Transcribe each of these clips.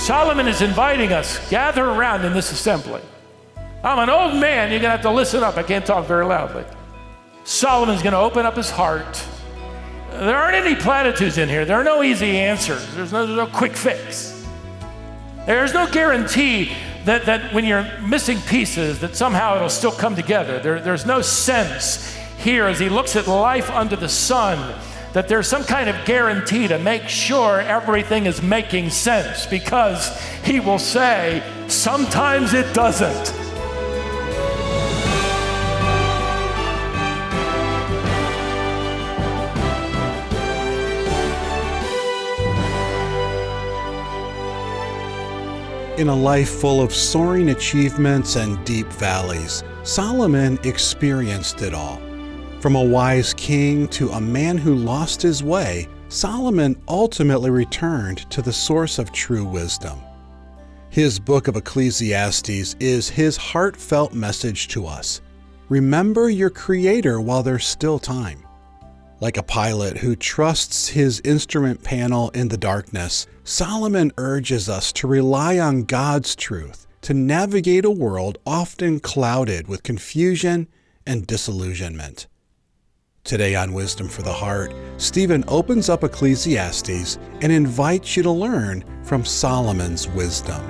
Solomon is inviting us, gather around in this assembly. I'm an old man, you're gonna have to listen up. I can't talk very loudly. Solomon's gonna open up his heart. There aren't any platitudes in here. There are no easy answers. There's no quick fix. There's no guarantee that when you're missing pieces, that somehow it'll still come together. There's no sense here as he looks at life under the sun that there's some kind of guarantee to make sure everything is making sense, because he will say, sometimes it doesn't. In a life full of soaring achievements and deep valleys, Solomon experienced it all. From a wise king to a man who lost his way, Solomon ultimately returned to the source of true wisdom. His book of Ecclesiastes is his heartfelt message to us. Remember your Creator while there's still time. Like a pilot who trusts his instrument panel in the darkness, Solomon urges us to rely on God's truth to navigate a world often clouded with confusion and disillusionment. Today on Wisdom for the Heart, Stephen opens up Ecclesiastes and invites you to learn from Solomon's wisdom.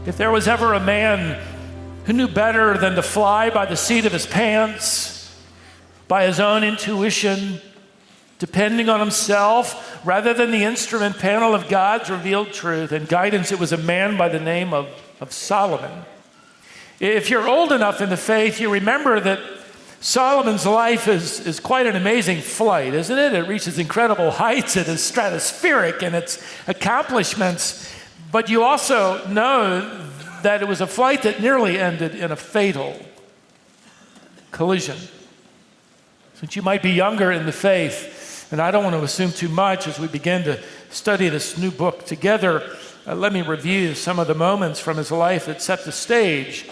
If there was ever a man who knew better than to fly by the seat of his pants, by his own intuition, depending on himself, rather than the instrument panel of God's revealed truth and guidance, it was a man by the name of Solomon. If you're old enough in the faith, you remember that Solomon's life is quite an amazing flight, isn't it? It reaches incredible heights. It is stratospheric in its accomplishments. But you also know that it was a flight that nearly ended in a fatal collision. Since you might be younger in the faith, and I don't want to assume too much as we begin to study this new book together, let me review some of the moments from his life that set the stage.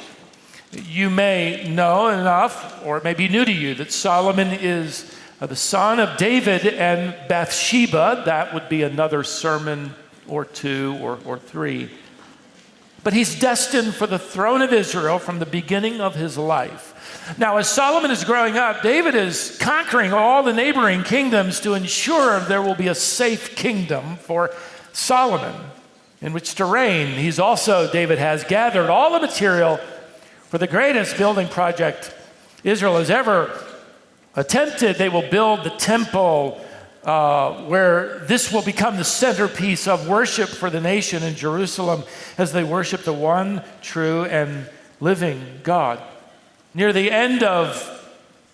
You may know enough, or it may be new to you, that Solomon is the son of David and Bathsheba. That would be another sermon or two or three. But he's destined for the throne of Israel from the beginning of his life. Now, as Solomon is growing up, David is conquering all the neighboring kingdoms to ensure there will be a safe kingdom for Solomon in which to reign. David has gathered all the material for the greatest building project Israel has ever attempted. They will build the temple where this will become the centerpiece of worship for the nation in Jerusalem as they worship the one true and living God. Near the end of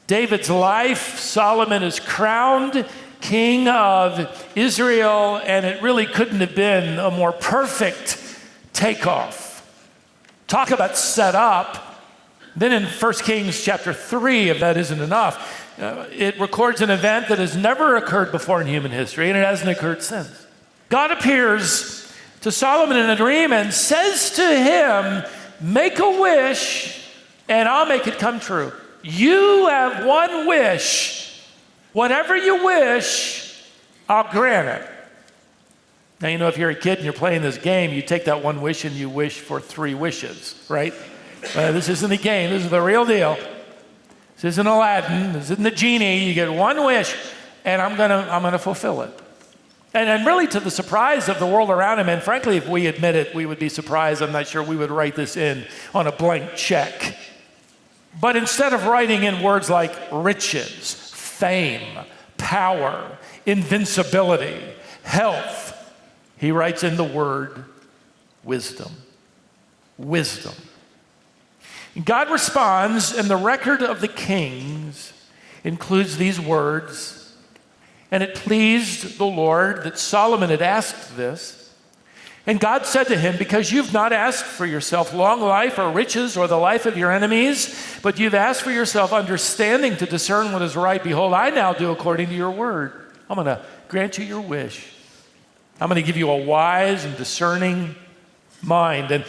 David's life, Solomon is crowned king of Israel, and it really couldn't have been a more perfect takeoff. Talk about set up. Then in 1 Kings chapter 3, if that isn't enough, it records an event that has never occurred before in human history, and it hasn't occurred since. God appears to Solomon in a dream and says to him, make a wish and I'll make it come true. You have one wish. Whatever you wish, I'll grant it. Now, you know, if you're a kid and you're playing this game, you take that one wish and you wish for 3 wishes, right? This isn't a game. This is the real deal. This isn't Aladdin. This isn't the genie. You get one wish, and I'm gonna fulfill it. And really, to the surprise of the world around him, and frankly, if we admit it, we would be surprised. I'm not sure we would write this in on a blank check. But instead of writing in words like riches, fame, power, invincibility, health, he writes in the word wisdom. Wisdom. God responds, and the record of the kings includes these words, and it pleased the Lord that Solomon had asked this. And God said to him, because you've not asked for yourself long life or riches or the life of your enemies, but you've asked for yourself understanding to discern what is right, behold, I now do according to your word. I'm going to grant you your wish. I'm going to give you a wise and discerning mind. And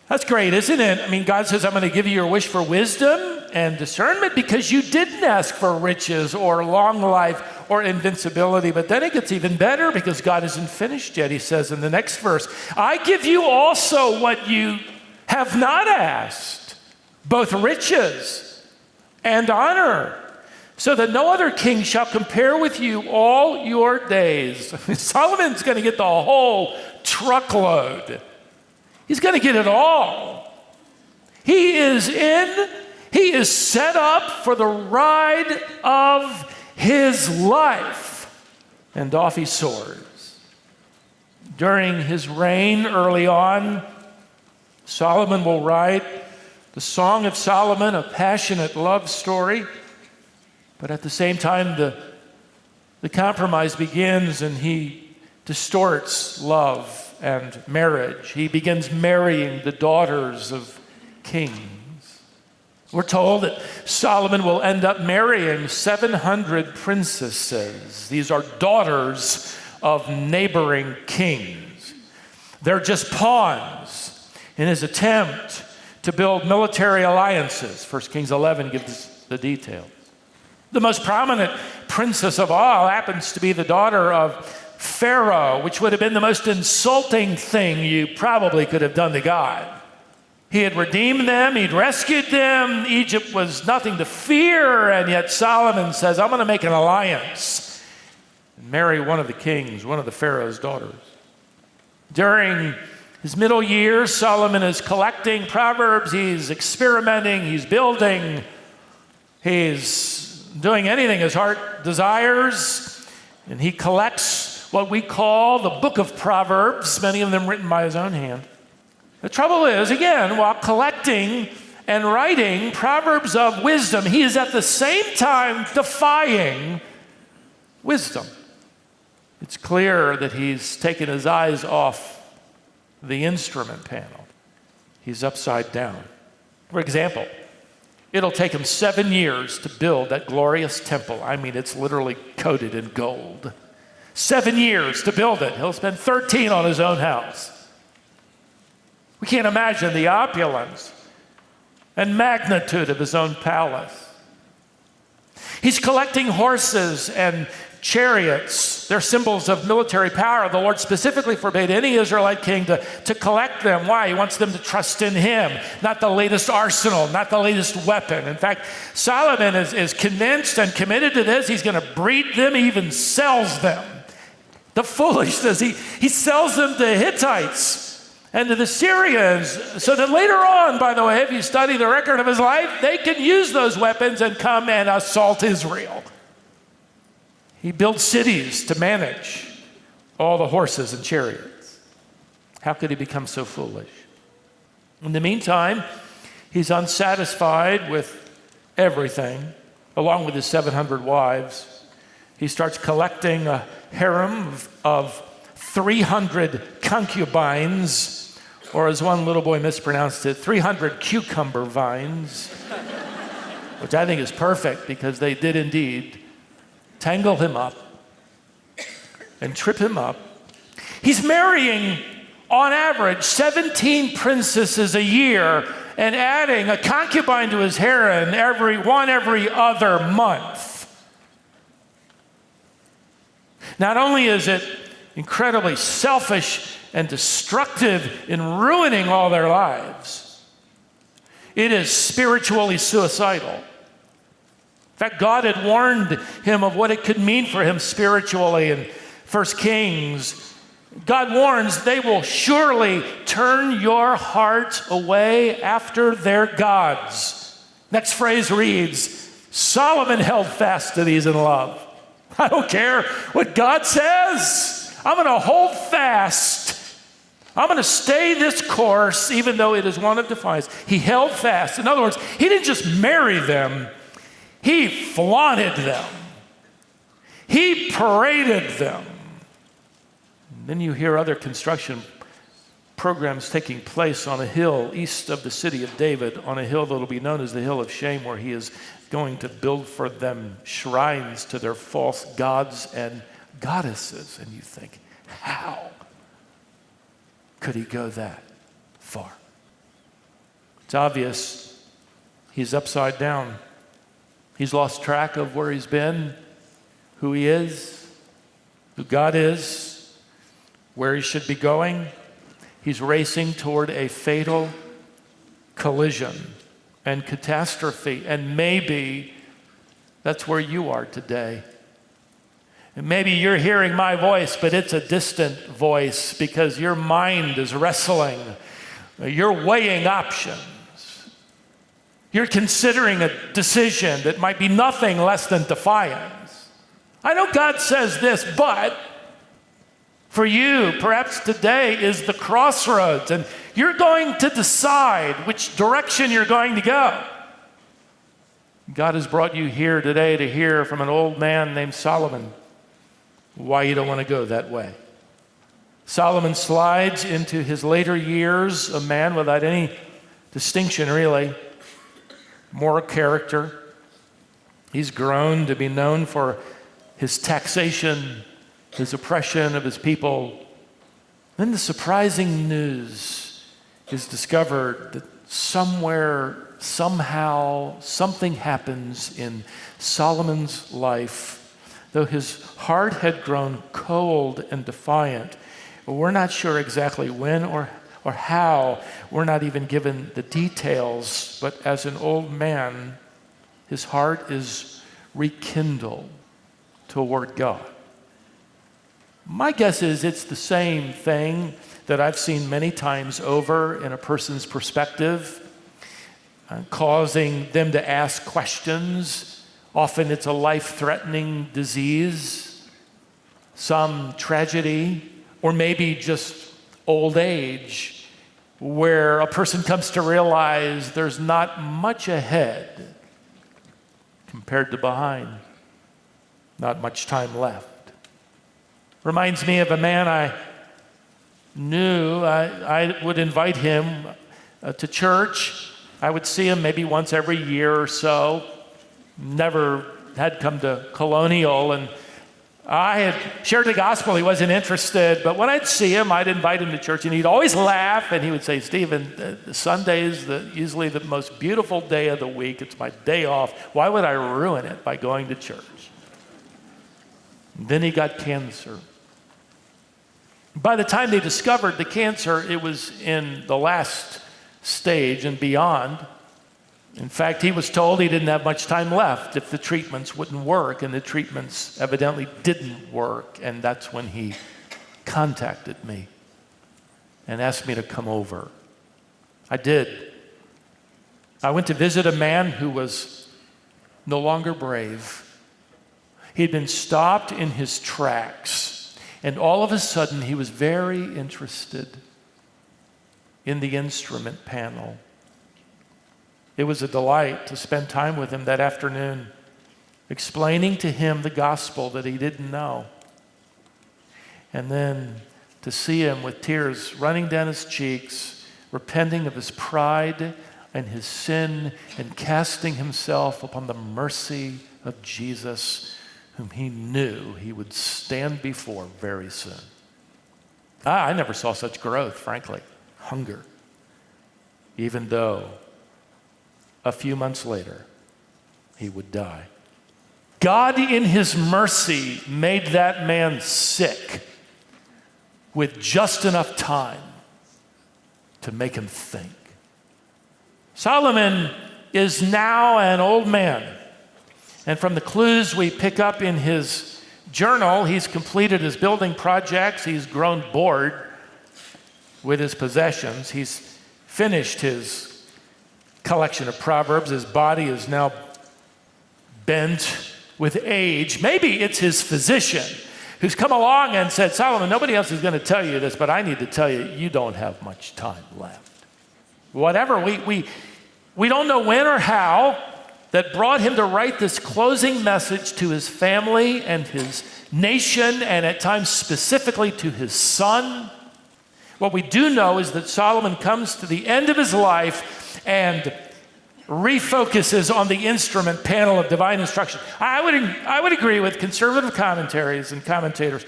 that's great, isn't it? I mean, God says, I'm going to give you your wish for wisdom and discernment because you didn't ask for riches or long life or invincibility. But then it gets even better because God isn't finished yet. He says in the next verse, I give you also what you have not asked, both riches and honor, so that no other king shall compare with you all your days. Solomon's going to get the whole truckload. He's going to get it all. He is set up for the ride of his life. And off he soars. During his reign early on, Solomon will write the Song of Solomon, a passionate love story. But at the same time, the compromise begins and he distorts love and marriage. He begins marrying the daughters of kings. We're told that Solomon will end up marrying 700 princesses. These are daughters of neighboring kings. They're just pawns in his attempt to build military alliances. 1 Kings 11 gives the details. The most prominent princess of all happens to be the daughter of Pharaoh, which would have been the most insulting thing you probably could have done to God. He had redeemed them, he'd rescued them, Egypt was nothing to fear, and yet Solomon says, I'm going to make an alliance and marry one of the kings, one of the Pharaoh's daughters. During his middle years, Solomon is collecting proverbs, he's experimenting, he's building, he's doing anything his heart desires, and he collects what we call the book of Proverbs, many of them written by his own hand. The trouble is, again, while collecting and writing proverbs of wisdom, he is at the same time defying wisdom. It's clear that he's taken his eyes off the instrument panel. He's upside down. For example, it'll take him 7 years to build that glorious temple. I mean, it's literally coated in gold. 7 years to build it. He'll spend 13 on his own house. We can't imagine the opulence and magnitude of his own palace. He's collecting horses and chariots. They're symbols of military power. The Lord specifically forbade any Israelite king to collect them. Why? He wants them to trust in him, not the latest arsenal, not the latest weapon. In fact, Solomon is convinced and committed to this. He's going to breed them, he even sells them. The foolishness, he sells them to Hittites and to the Syrians, so that later on, by the way, if you study the record of his life, they can use those weapons and come and assault Israel. He built cities to manage all the horses and chariots. How could he become so foolish? In the meantime, he's unsatisfied with everything, along with his 700 wives. He starts collecting a harem of 300 concubines, or as one little boy mispronounced it, 300 cucumber vines, which I think is perfect because they did indeed tangle him up and trip him up. He's marrying, on average, 17 princesses a year and adding a concubine to his harem every other month. Not only is it incredibly selfish and destructive in ruining all their lives, it is spiritually suicidal. In fact, God had warned him of what it could mean for him spiritually in 1 Kings. God warns, they will surely turn your heart away after their gods. Next phrase reads, Solomon held fast to these in love. I don't care what God says. I'm going to hold fast. I'm going to stay this course, even though it is one of defiance. He held fast. In other words, he didn't just marry them. He flaunted them. He paraded them. And then you hear other construction programs taking place on a hill east of the city of David, on a hill that will be known as the Hill of Shame, where he is going to build for them shrines to their false gods and goddesses. And you think, how could he go that far? It's obvious he's upside down. He's lost track of where he's been, who he is, who God is, where he should be going. He's racing toward a fatal collision and catastrophe. And maybe that's where you are today. And maybe you're hearing my voice, but it's a distant voice because your mind is wrestling. You're weighing options. You're considering a decision that might be nothing less than defiance. I know God says this, but for you, perhaps today is the crossroads, and you're going to decide which direction you're going to go. God has brought you here today to hear from an old man named Solomon why you don't want to go that way. Solomon slides into his later years, a man without any distinction, really, moral character. He's grown to be known for his taxation, his oppression of his people. Then the surprising news is discovered that somewhere, somehow, something happens in Solomon's life. Though his heart had grown cold and defiant, we're not sure exactly when or how. We're not even given the details. But as an old man, his heart is rekindled toward God. My guess is it's the same thing that I've seen many times over in a person's perspective, causing them to ask questions. Often it's a life-threatening disease, some tragedy, or maybe just old age, where a person comes to realize there's not much ahead compared to behind, not much time left. Reminds me of a man I knew. I would invite him to church. I would see him maybe once every year or so. Never had come to Colonial, and I had shared the gospel. He wasn't interested, but when I'd see him, I'd invite him to church, and he'd always laugh, and he would say, "Stephen, Sunday is usually the most beautiful day of the week. It's my day off. Why would I ruin it by going to church?" And then he got cancer. By the time they discovered the cancer, it was in the last stage and beyond. In fact, he was told he didn't have much time left if the treatments wouldn't work, and the treatments evidently didn't work, and that's when he contacted me and asked me to come over. I did. I went to visit a man who was no longer brave. He'd been stopped in his tracks, and all of a sudden he was very interested in the instrument panel. It was a delight to spend time with him that afternoon, explaining to him the gospel that he didn't know. And then to see him with tears running down his cheeks, repenting of his pride and his sin, and casting himself upon the mercy of Jesus, whom he knew he would stand before very soon. I never saw such growth, frankly. Hunger. Even though a few months later, he would die. God, in his mercy, made that man sick with just enough time to make him think. Solomon is now an old man. And from the clues we pick up in his journal, he's completed his building projects. He's grown bored with his possessions. He's finished his collection of Proverbs. His body is now bent with age. Maybe it's his physician who's come along and said, "Solomon, nobody else is going to tell you this, but I need to tell you, you don't have much time left." Whatever, we don't know when or how that brought him to write this closing message to his family and his nation, and at times specifically to his son. What we do know is that Solomon comes to the end of his life and refocuses on the instrument panel of divine instruction. I would agree with conservative commentaries and commentators,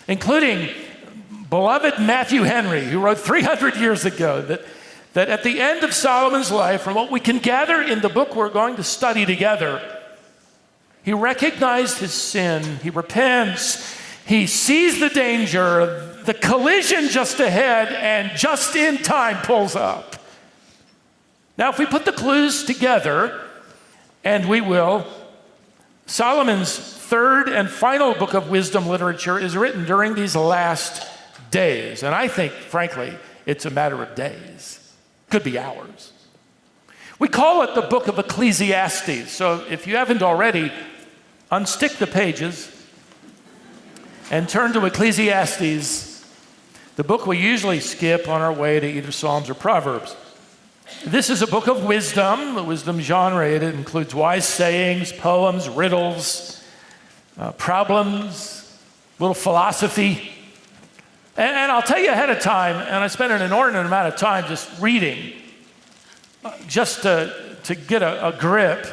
including beloved Matthew Henry, who wrote 300 years ago, that at the end of Solomon's life, from what we can gather in the book we're going to study together, He recognized his sin. He repents. He sees the danger, the collision just ahead, and just in time pulls up. Now, if we put the clues together, and we will, Solomon's third and final book of wisdom literature is written during these last days. And I think, frankly, it's a matter of days. Could be hours. We call it the book of Ecclesiastes. So if you haven't already, unstick the pages and turn to Ecclesiastes, the book we usually skip on our way to either Psalms or Proverbs. This is a book of wisdom, the wisdom genre. It includes wise sayings, poems, riddles, problems, little philosophy. And I'll tell you ahead of time, and I spent an inordinate amount of time just reading, just to get a grip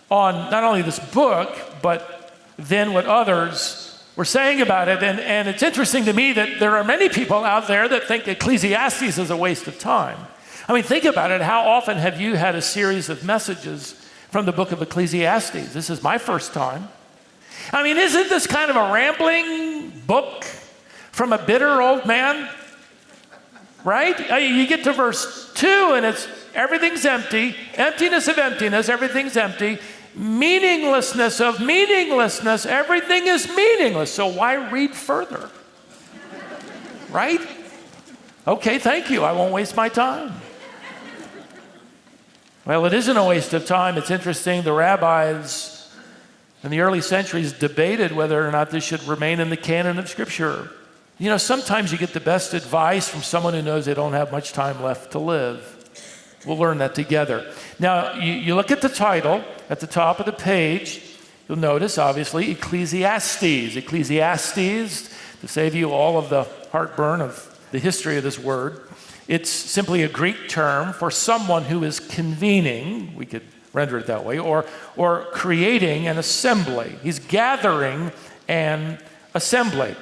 on not only this book, but then what others were saying about it. And it's interesting to me that there are many people out there that think Ecclesiastes is a waste of time. I mean, think about it. How often have you had a series of messages from the book of Ecclesiastes? This is my first time. I mean, isn't this kind of a rambling book from a bitter old man? Right? You get to verse 2 and it's everything's empty, emptiness of emptiness, everything's empty, meaninglessness of meaninglessness, everything is meaningless. So why read further? Right? Okay, thank you. I won't waste my time. Well, it isn't a waste of time. It's interesting. The rabbis in the early centuries debated whether or not this should remain in the canon of Scripture. You know, sometimes you get the best advice from someone who knows they don't have much time left to live. We'll learn that together. Now, you look at the title at the top of the page. You'll notice, obviously, Ecclesiastes. Ecclesiastes, to save you all of the heartburn of the history of this word. It's simply a Greek term for someone who is convening, we could render it that way, or creating an assembly. He's gathering an assembly.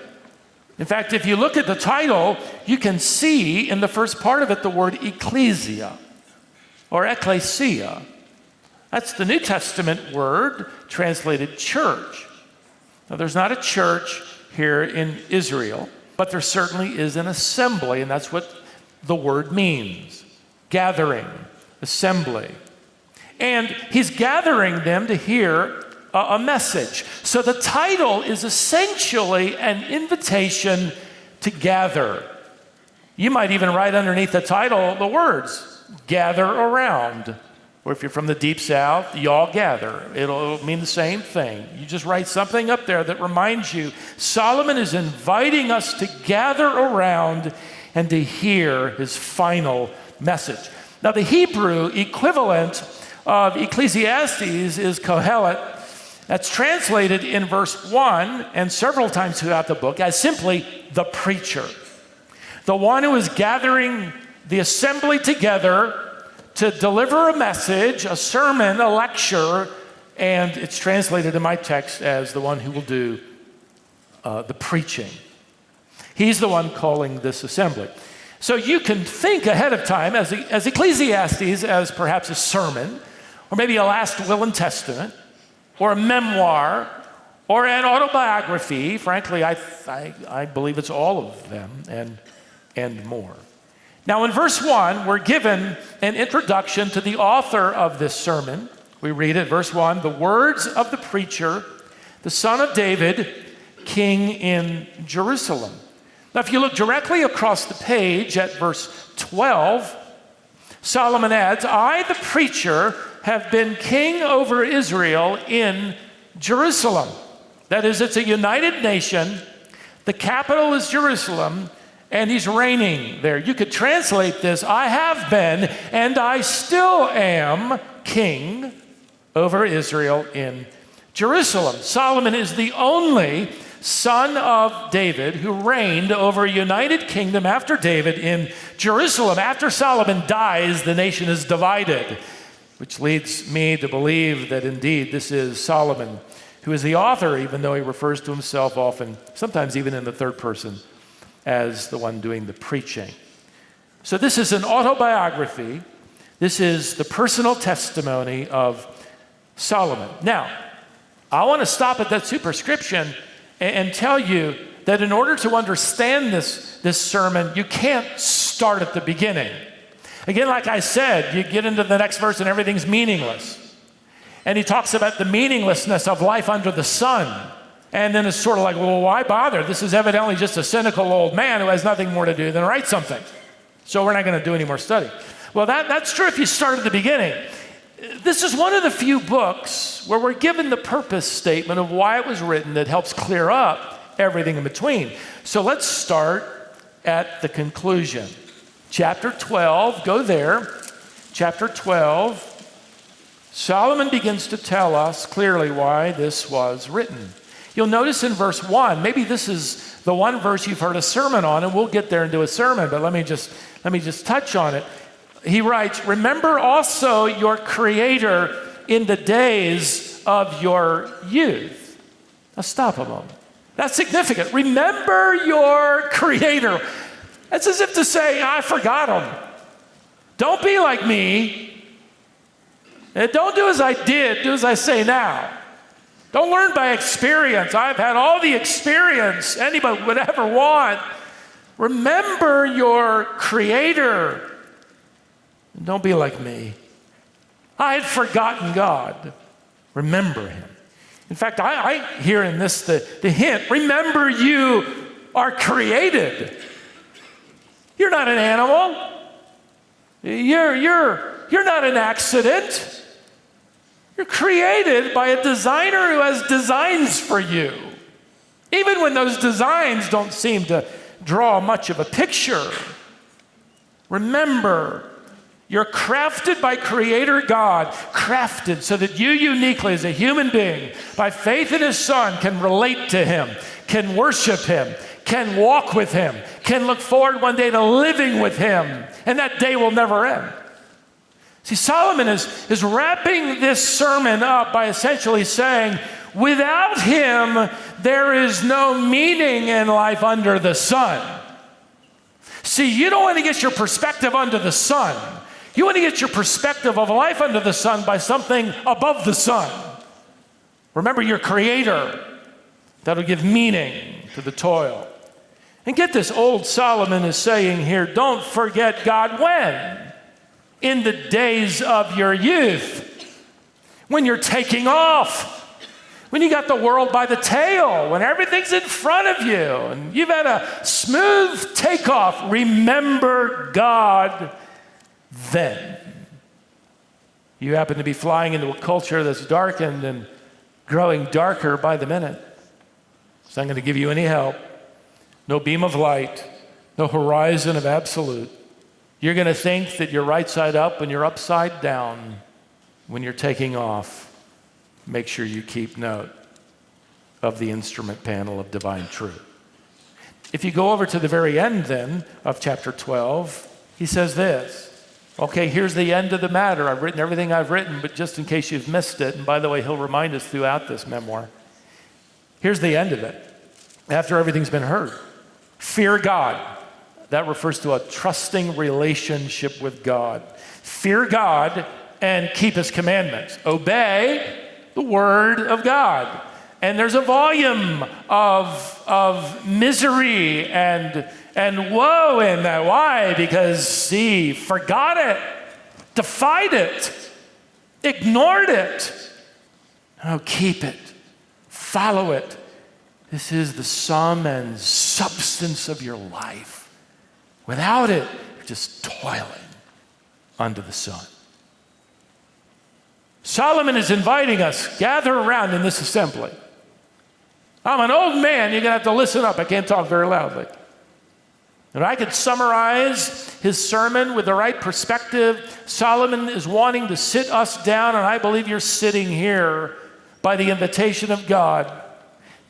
In fact, if you look at the title, you can see in the first part of it the word ecclesia or ecclesia. That's the New Testament word translated church. Now, there's not a church here in Israel, but there certainly is an assembly, and that's what the word means. Gathering, assembly. And he's gathering them to hear a message. So the title is essentially an invitation to gather. You might even write underneath the title the words, gather around. Or if you're from the deep south, y'all gather. It'll mean the same thing. You just write something up there that reminds you Solomon is inviting us to gather around and to hear his final message. Now, the Hebrew equivalent of Ecclesiastes is Kohelet. That's translated in verse 1 and several times throughout the book as simply the preacher. The one who is gathering the assembly together to deliver a message, a sermon, a lecture, and it's translated in my text as the one who will do the preaching. He's the one calling this assembly. So you can think ahead of time as Ecclesiastes as perhaps a sermon, or maybe a last will and testament, or a memoir, or an autobiography. Frankly, I believe it's all of them and more. Now, in verse 1, we're given an introduction to the author of this sermon. We read it, verse 1, the words of the preacher, the son of David, king in Jerusalem. Now, if you look directly across the page at verse 12, Solomon adds, I, the preacher, have been king over Israel in Jerusalem. That is, it's a united nation. The capital is Jerusalem, and he's reigning there. You could translate this, I have been, and I still am king over Israel in Jerusalem. Solomon is the only son of David who reigned over a united kingdom after David in Jerusalem. After Solomon dies, the nation is divided, which leads me to believe that indeed this is Solomon who is the author, even though he refers to himself often, sometimes even in the third person, as the one doing the preaching. So this is an autobiography. This is the personal testimony of Solomon. Now, I want to stop at that superscription and tell you that in order to understand this sermon, you can't start at the beginning. Again, like I said, you get into the next verse and everything's meaningless. And he talks about the meaninglessness of life under the sun. And then it's sort of like, well, why bother? This is evidently just a cynical old man who has nothing more to do than write something. So we're not going to do any more study. Well, that's true if you start at the beginning. This is one of the few books where we're given the purpose statement of why it was written that helps clear up everything in between. So let's start at the conclusion. Chapter 12, go there. Chapter 12, Solomon begins to tell us clearly why this was written. You'll notice in verse 1, maybe this is the one verse you've heard a sermon on, and we'll get there and do a sermon, but let me just touch on it. He writes, remember also your Creator in the days of your youth. Now stop a moment. That's significant. Remember your Creator. That's as if to say, I forgot him. Don't be like me. And don't do as I did, do as I say now. Don't learn by experience. I've had all the experience anybody would ever want. Remember your Creator. And don't be like me. I had forgotten God. Remember him. In fact, I hear in this the hint, remember you are created. You're not an animal. You're not an accident. You're created by a designer who has designs for you. Even when those designs don't seem to draw much of a picture. Remember, you're crafted by Creator God, crafted so that you uniquely as a human being, by faith in his Son, can relate to him, can worship him, can walk with him, can look forward one day to living with him, and that day will never end. See, Solomon is wrapping this sermon up by essentially saying, without him, there is no meaning in life under the sun. See, you don't want to get your perspective under the sun. You want to get your perspective of life under the sun by something above the sun. Remember your Creator. That'll give meaning to the toil. And get this, old Solomon is saying here, don't forget God when? In the days of your youth, when you're taking off, when you got the world by the tail, when everything's in front of you, and you've had a smooth takeoff, remember God then. You happen to be flying into a culture that's darkened and growing darker by the minute. It's not going to give you any help. No beam of light, no horizon of absolute. You're going to think that you're right side up when you're upside down when you're taking off. Make sure you keep note of the instrument panel of divine truth. If you go over to the very end then of chapter 12, he says this. Okay, here's the end of the matter. I've written everything I've written, but just in case you've missed it, and by the way, he'll remind us throughout this memoir. Here's the end of it. After everything's been heard. Fear God. That refers to a trusting relationship with God. Fear God and keep his commandments. Obey the word of God. And there's a volume of misery and woe in that. Why? Because, see, forgot it, defied it, ignored it. Oh, keep it, follow it. This is the sum and substance of your life. Without it, you're just toiling under the sun. Solomon is inviting us, gather around in this assembly. I'm an old man, you're going to have to listen up. I can't talk very loudly. And I could summarize his sermon with the right perspective. Solomon is wanting to sit us down, and I believe you're sitting here by the invitation of God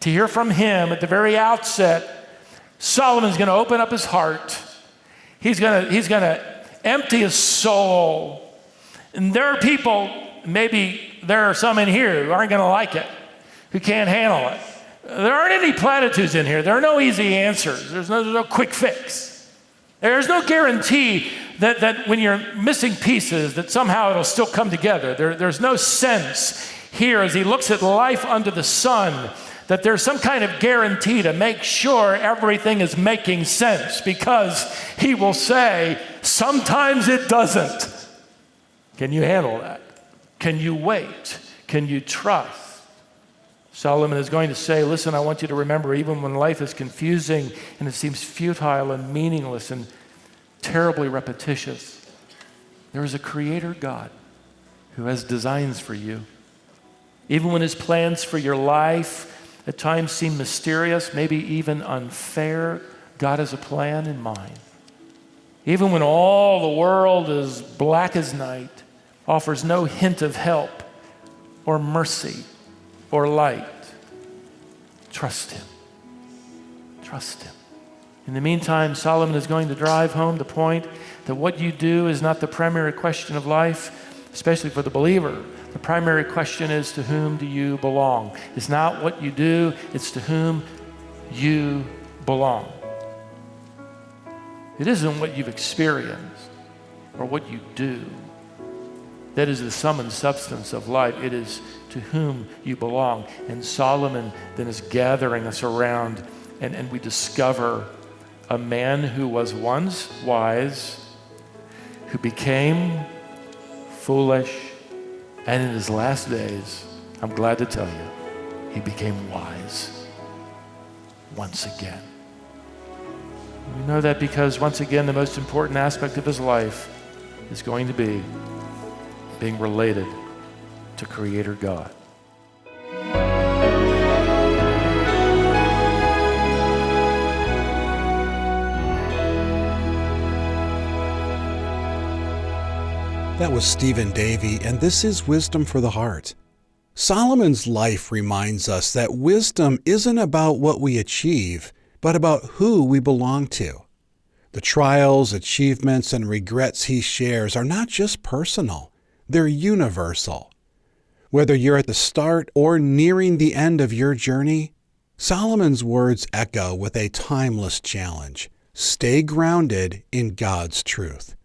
to hear from him at the very outset. Solomon's going to open up his heart. He's going to empty his soul. And there are people, maybe there are some in here who aren't going to like it, who can't handle it. There aren't any platitudes in here. There are no easy answers. There's no quick fix. There's no guarantee that when you're missing pieces that somehow it'll still come together. There's no sense here as he looks at life under the sun, that there's some kind of guarantee to make sure everything is making sense, because he will say, sometimes it doesn't. Can you handle that? Can you wait? Can you trust? Solomon is going to say, listen, I want you to remember, even when life is confusing and it seems futile and meaningless and terribly repetitious, there is a creator God who has designs for you. Even when his plans for your life at times seem mysterious, maybe even unfair, God has a plan in mind. Even when all the world is black as night, offers no hint of help or mercy or light, trust him. Trust him. In the meantime, Solomon is going to drive home the point that what you do is not the primary question of life, especially for the believer. The primary question is, to whom do you belong? It's not what you do, it's to whom you belong. It isn't what you've experienced or what you do that is the sum and substance of life. It is to whom you belong. And Solomon then is gathering us around, and we discover a man who was once wise, who became foolish, and in his last days, I'm glad to tell you, he became wise once again. We know that because, once again, the most important aspect of his life is going to be being related to Creator God. That was Stephen Davey, and this is Wisdom for the Heart. Solomon's life reminds us that wisdom isn't about what we achieve, but about who we belong to. The trials, achievements, and regrets he shares are not just personal, they're universal. Whether you're at the start or nearing the end of your journey, Solomon's words echo with a timeless challenge: stay grounded in God's truth.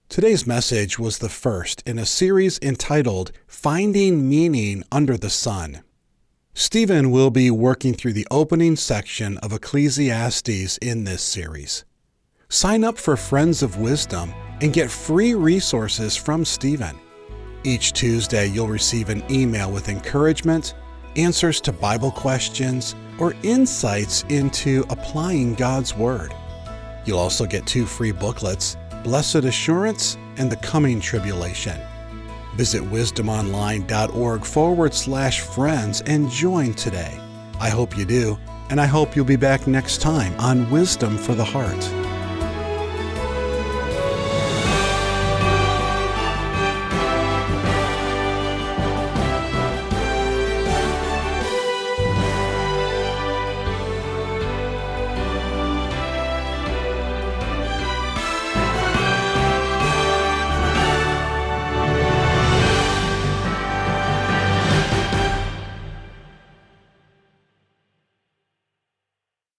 Today's message was the first in a series entitled Finding Meaning Under the Sun. Stephen will be working through the opening section of Ecclesiastes in this series. Sign up for Friends of Wisdom and get free resources from Stephen. Each Tuesday, you'll receive an email with encouragement, answers to Bible questions, or insights into applying God's Word. You'll also get 2 free booklets, Blessed Assurance and The Coming Tribulation. Visit wisdomonline.org/friends and join today. I hope you do, and I hope you'll be back next time on Wisdom for the Heart.